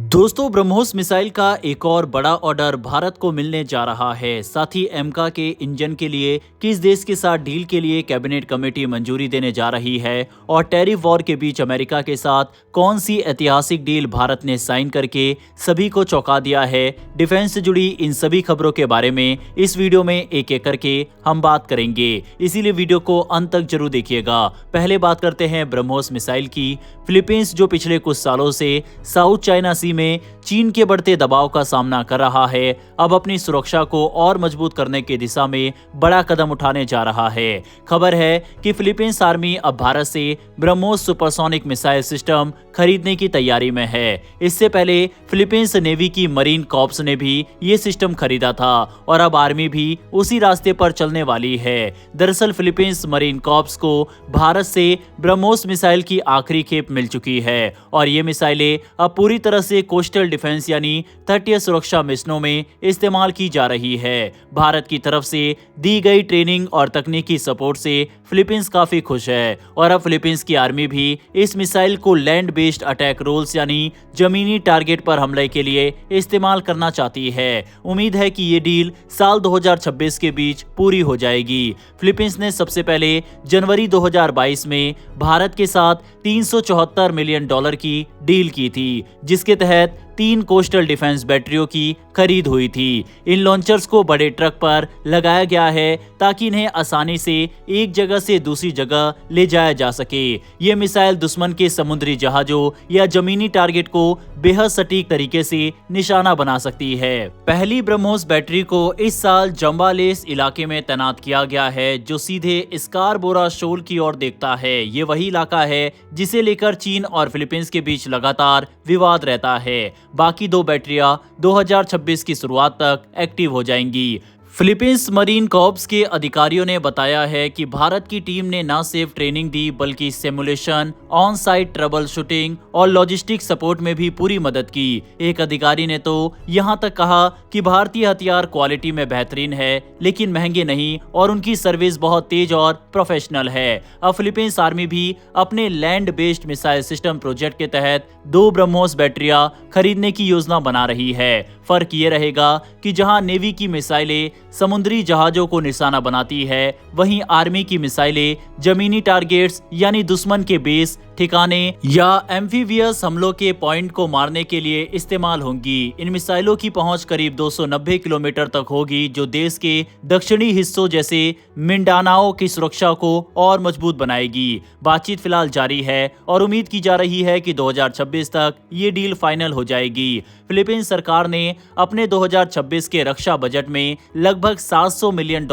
दोस्तों, ब्रह्मोस मिसाइल का एक और बड़ा ऑर्डर भारत को मिलने जा रहा है। साथ ही एमका के इंजन के लिए किस देश के साथ डील के लिए कैबिनेट कमेटी मंजूरी देने जा रही है और टैरिफ वॉर के बीच अमेरिका के साथ कौन सी ऐतिहासिक डील भारत ने साइन करके सभी को चौंका दिया है। डिफेंस से जुड़ी इन सभी खबरों के बारे में इस वीडियो में एक एक करके हम बात करेंगे, इसीलिए वीडियो को अंत तक जरूर देखिएगा। पहले बात करते हैं ब्रह्मोस मिसाइल की। फिलीपींस जो पिछले कुछ सालों से साउथ चाइना सी में चीन के बढ़ते दबाव का सामना कर रहा है, अब अपनी सुरक्षा को और मजबूत करने की दिशा में बड़ा कदम उठाने जा रहा है। खबर है कि फिलीपींस आर्मी अब भारत से ब्रह्मोस सुपरसोनिक मिसाइल सिस्टम खरीदने की तैयारी में है। इससे पहले फिलीपींस नेवी की मरीन कॉर्प्स ने भी ये सिस्टम खरीदा था और अब आर्मी भी उसी रास्ते पर चलने वाली है। दरअसल फिलीपींस मरीन कॉर्प्स को भारत से ब्रह्मोस मिसाइल की आखिरी खेप मिल चुकी है और ये मिसाइलें अब पूरी तरह से कोस्टल डिफेंस यानी तटीय सुरक्षा मिशनों में इस्तेमाल की जा रही है। भारत की तरफ से दी गई ट्रेनिंग और तकनीकी सपोर्ट से फिलीपींस काफी खुश है और अब फिलीपींस की आर्मी भी इस मिसाइल को लैंड बेस्ड अटैक रोल्स यानी जमीनी टारगेट पर हमले के लिए इस्तेमाल करना चाहती है। उम्मीद है कि ये डील साल 2026 के बीच पूरी हो जाएगी। फिलीपींस ने सबसे पहले जनवरी 2022 में भारत के साथ $374 मिलियन की डील की थी, जिसके तहत 3 कोस्टल डिफेंस बैटरियों की खरीद हुई थी। इन लॉन्चर्स को बड़े ट्रक पर लगाया गया है ताकि इन्हें आसानी से एक जगह से दूसरी जगह ले जाया जा सके। ये मिसाइल दुश्मन के समुद्री जहाजों या जमीनी टारगेट को बेहद सटीक तरीके से निशाना बना सकती है। पहली ब्रह्मोस बैटरी को इस साल जम्बालेस इलाके में तैनात किया गया है, जो सीधे स्कारबोरा शोल की ओर देखता है। ये वही इलाका है जिसे लेकर चीन और फिलीपींस के बीच लगातार विवाद रहता है। बाकी 2 बैटरियां 2026 की शुरुआत तक एक्टिव हो जाएंगी। फिलीपींस मरीन कॉर्प्स के अधिकारियों ने बताया है कि भारत की टीम ने न सिर्फ ट्रेनिंग दी बल्कि simulation, on site trouble shooting और लॉजिस्टिक सपोर्ट में भी पूरी मदद की। एक अधिकारी ने तो यहां तक कहा कि भारतीय हथियार क्वालिटी में बेहतरीन है लेकिन महंगे नहीं और उनकी सर्विस बहुत तेज और प्रोफेशनल है। अब फिलीपींस आर्मी भी अपने land based missile system project के तहत 2 ब्रह्मोस बैटरियां खरीदने की योजना बना रही है। फर्क ये रहेगा कि जहां नेवी की मिसाइलें समुद्री जहाजों को निशाना बनाती है, वहीं आर्मी की मिसाइलें जमीनी टारगेट्स यानी दुश्मन के बेस, ठिकाने या एम्फीबियस हमलों के पॉइंट को मारने के लिए इस्तेमाल होंगी। इन मिसाइलों की पहुंच करीब 290 किलोमीटर तक होगी, जो देश के दक्षिणी हिस्सों जैसे मिंडानाओ की सुरक्षा को और मजबूत बनाएगी। बातचीत फिलहाल जारी है और उम्मीद की जा रही है कि 2026 तक ये डील फाइनल हो जाएगी। फिलीपींस सरकार ने अपने 2026 के रक्षा बजट में लगभग $700 मिलियन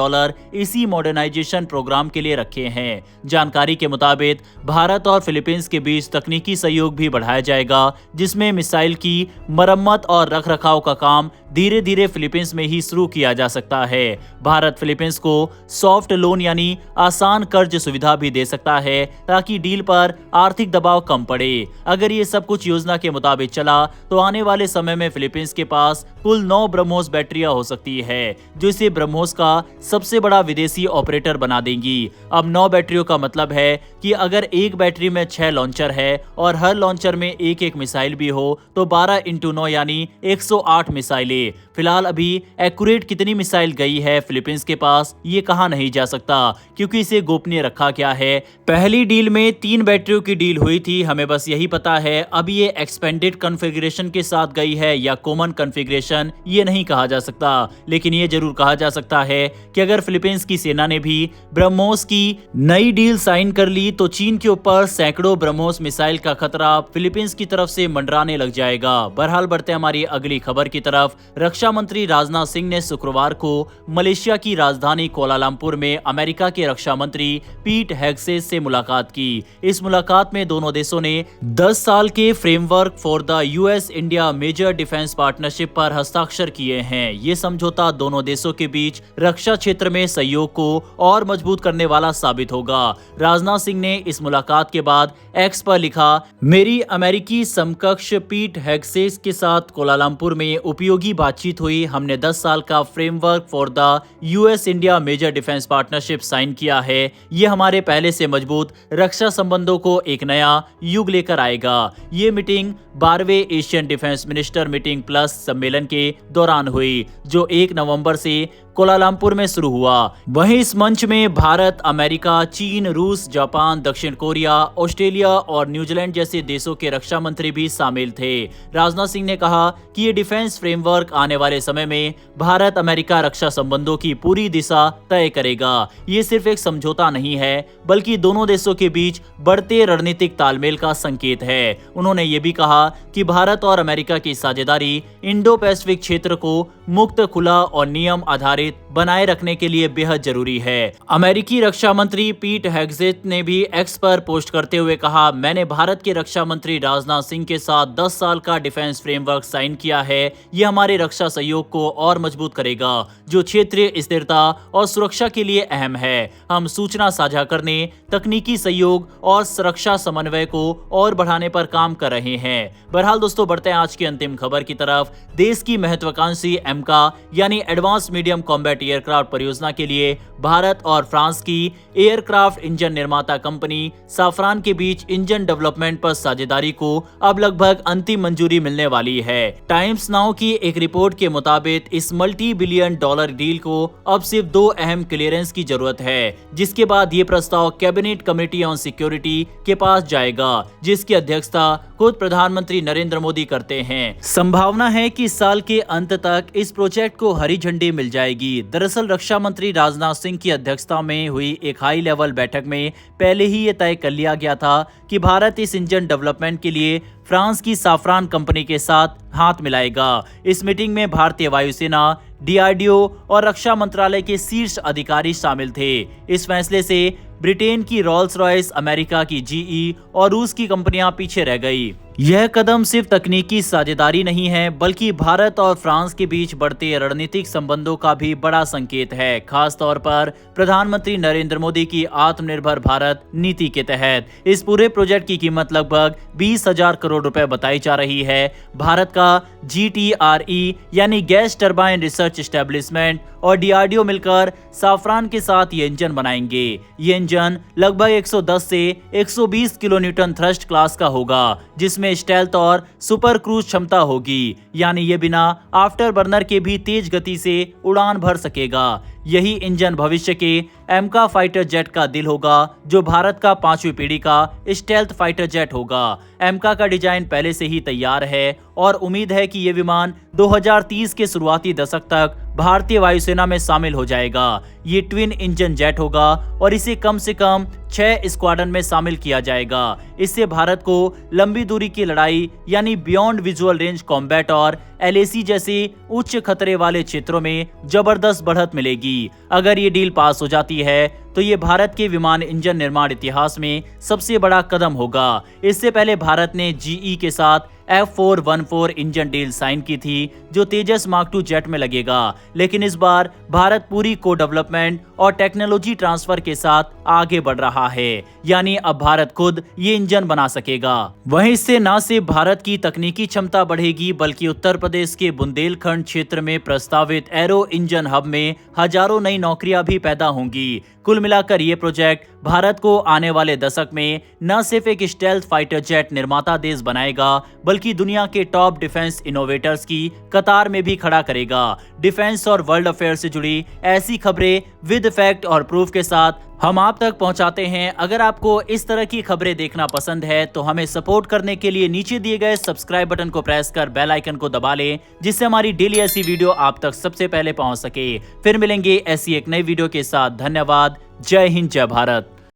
इसी मॉडर्नाइजेशन प्रोग्राम के लिए रखे हैं। जानकारी के मुताबिक भारत और फिलीपींस के बीच तकनीकी सहयोग भी बढ़ाया जाएगा, जिसमें मिसाइल की मरम्मत और रखरखाव का काम धीरे धीरे फिलीपींस में ही शुरू किया जा सकता है। भारत फिलीपींस को सॉफ्ट लोन यानी आसान कर्ज सुविधा भी दे सकता है ताकि डील पर आर्थिक दबाव कम पड़े। अगर ये सब कुछ योजना के मुताबिक चला तो आने वाले समय में फिलीपींस के पास कुल 9 ब्रह्मोस बैटरियां हो सकती है, जो इसे ब्रह्मोस का सबसे बड़ा विदेशी ऑपरेटर बना देंगी। अब 9 बैटरियों का मतलब है कि अगर एक बैटरी में 6 लॉन्चर है और हर लॉन्चर में एक मिसाइल भी हो तो 12x9 यानी 108 मिसाइलें। फिलहाल अभी एक्यूरेट कितनी मिसाइल गई है फिलीपींस के पास ये कहा नहीं जा सकता, क्योंकि इसे गोपनीय रखा गया है। पहली डील में 3 बैटरियों की डील हुई थी, हमें बस यही पता है। अब ये एक्सपेंडेड कॉन्फ़िगरेशन के साथ गई है या कॉमन कॉन्फ़िगरेशन, ये नहीं कहा जा सकता। लेकिन ये जरूर कहा जा सकता है कि अगर फिलीपींस की सेना ने भी ब्रह्मोस की नई डील साइन कर ली तो चीन के ऊपर सैकड़ों ब्रह्मोस मिसाइल का खतरा फिलीपींस की तरफ से मंडराने लग जाएगा। बहरहाल बढ़ते हमारी अगली खबर की तरफ। रक्षा मंत्री राजनाथ सिंह ने शुक्रवार को मलेशिया की राजधानी कोलालमपुर में अमेरिका के रक्षा मंत्री पीट हेग्सेस से मुलाकात की। इस मुलाकात में दोनों देशों ने 10 साल के framework for the US India major defence partnership पर हस्ताक्षर किए हैं। ये समझौता दोनों देशों के बीच रक्षा क्षेत्र में सहयोग को और मजबूत करने वाला साबित होगा। राजनाथ सिंह ने इस मुलाकात के बाद एक्स पर लिखा, मेरी अमेरिकी समकक्ष पीट हेग्सेस के साथ कोलालमपुर में उपयोगी बातचीत हुई। हमने 10 साल का framework for the US India major defence partnership sign किया है। ये हमारे पहले से मजबूत रक्षा संबंधों को एक नया युग लेकर आएगा। ये मीटिंग 12वें Asian defence minister meeting plus सम्मेलन के दौरान हुई, जो 1 नवंबर से कोलालमपुर में शुरू हुआ। वहीं इस मंच में भारत, अमेरिका, चीन, रूस, जापान, दक्षिण कोरिया, ऑस्ट्रेलिया और न्यूजीलैंड जैसे देशों के रक्षा मंत्री भी शामिल थे। राजनाथ सिंह ने कहा कि ये डिफेंस फ्रेमवर्क आने वाले समय में भारत अमेरिका रक्षा संबंधों की पूरी दिशा तय करेगा। ये सिर्फ एक समझौता नहीं है, बल्कि दोनों देशों के बीच बढ़ते रणनीतिक तालमेल का संकेत है। उन्होंने ये भी कहा कि भारत और अमेरिका की साझेदारी इंडो पैसिफिक क्षेत्र को मुक्त, खुला और नियम आधारित बनाए रखने के लिए बेहद जरूरी है। अमेरिकी रक्षा मंत्री पीट हेग्सेस ने भी एक्स पर पोस्ट करते हुए कहा, मैंने भारत के रक्षा मंत्री राजनाथ सिंह के साथ 10 साल का डिफेंस फ्रेमवर्क साइन किया है। यह हमारे रक्षा सहयोग को और मजबूत करेगा, जो क्षेत्रीय स्थिरता और सुरक्षा के लिए अहम है। हम सूचना साझा करने, तकनीकी सहयोग और सुरक्षा समन्वय को और बढ़ाने पर काम कर रहे हैं। बहरहाल दोस्तों, बढ़ते हैं आज की अंतिम खबर की तरफ। देश की महत्वाकांक्षी एमका यानी एडवांस मीडियम कॉम्बैट एयरक्राफ्ट परियोजना के लिए भारत और फ्रांस की एयरक्राफ्ट इंजन निर्माता कंपनी साफरान के बीच इंजन डेवलपमेंट पर साझेदारी को अब लगभग अंतिम मंजूरी मिलने वाली है। टाइम्स नाउ की एक रिपोर्ट के मुताबिक इस मल्टी बिलियन डॉलर डील को अब सिर्फ 2 अहम क्लियरेंस की जरूरत है, जिसके बाद ये प्रस्ताव कैबिनेट कमेटी ऑन सिक्योरिटी के पास जाएगा, जिसकी अध्यक्षता खुद प्रधानमंत्री नरेंद्र मोदी करते हैं। संभावना है कि इस साल के अंत तक इस प्रोजेक्ट को हरी झंडी मिल जाएगी। दरअसल रक्षा मंत्री राजनाथ सिंह की अध्यक्षता में हुई एक हाई लेवल बैठक में पहले ही ये तय कर लिया गया था कि भारत इस इंजन डेवलपमेंट के लिए फ्रांस की साफरान कंपनी के साथ हाथ मिलाएगा। इस मीटिंग में भारतीय वायुसेना, डीआरडीओ और रक्षा मंत्रालय के शीर्ष अधिकारी शामिल थे। इस फैसले से ब्रिटेन की रोल्स रॉयस, अमेरिका की जीई और रूस की कंपनियां पीछे रह गई। यह कदम सिर्फ तकनीकी साझेदारी नहीं है, बल्कि भारत और फ्रांस के बीच बढ़ते रणनीतिक संबंधों का भी बड़ा संकेत है, खास तौर पर प्रधानमंत्री नरेंद्र मोदी की आत्मनिर्भर भारत नीति के तहत। इस पूरे प्रोजेक्ट की कीमत लगभग 20,000 करोड़ रुपए बताई जा रही है। भारत का GTRE यानी गैस टरबाइन रिसर्च एस्टेब्लिशमेंट और डीआरडीओ मिलकर साफरान के साथ ये इंजन बनाएंगे। ये इंजन लगभग 110 से 120 किलोन्यूटन थ्रस्ट क्लास का होगा, जिसमें स्टेल्थ और सुपर क्रूज क्षमता होगी, यानी ये बिना आफ्टर बर्नर के भी तेज गति से उड़ान भर सकेगा। यही इंजन भविष्य के एमका फाइटर जेट का दिल होगा, जो भारत का 5वीं पीढ़ी का स्टेल्थ फाइटर जेट होगा। एमका का डिजाइन पहले से ही तैयार है और उम्मीद है कि ये विमान 2030 के शुरुआती दशक तक भारतीय वायुसेना में शामिल हो जाएगा। ये ट्विन इंजन जेट होगा और इसे कम से कम 6 स्क्वाड्रन में शामिल किया जाएगा। इससे भारत को लंबी दूरी की लड़ाई यानी बियॉन्ड विजुअल रेंज कॉम्बैट और LAC जैसे उच्च खतरे वाले क्षेत्रों में जबरदस्त बढ़त मिलेगी। अगर ये डील पास हो जाती है तो ये भारत के विमान इंजन निर्माण इतिहास में सबसे बड़ा कदम होगा। इससे पहले भारत ने GE के साथ F414 इंजन डील साइन की थी, जो तेजस मार्क 2 जेट में लगेगा, लेकिन इस बार भारत पूरी को डेवलपमेंट और टेक्नोलॉजी ट्रांसफर के साथ आगे बढ़ रहा है, यानी अब भारत खुद ये इंजन बना सकेगा। वहीं इससे न सिर्फ भारत की तकनीकी क्षमता बढ़ेगी, बल्कि उत्तर प्रदेश के बुंदेलखंड क्षेत्र में प्रस्तावित एरो इंजन हब में हजारों नई नौकरियां भी पैदा होंगी। कुल मिलाकर ये प्रोजेक्ट भारत को आने वाले दशक में न सिर्फ एक स्टेल्थ फाइटर जेट निर्माता देश बनाएगा, बल्कि दुनिया के टॉप डिफेंस इनोवेटर्स की कतार में भी खड़ा करेगा। डिफेंस और वर्ल्ड अफेयर से जुड़ी ऐसी खबरें विद फैक्ट और प्रूफ के साथ हम आप तक पहुंचाते हैं। अगर आपको इस तरह की खबरें देखना पसंद है तो हमें सपोर्ट करने के लिए नीचे दिए गए सब्सक्राइब बटन को प्रेस कर बेल आइकन को दबा लें, जिससे हमारी डेली ऐसी वीडियो आप तक सबसे पहले पहुंच सके। फिर मिलेंगे ऐसी एक नई वीडियो के साथ। धन्यवाद। जय हिंद, जय भारत।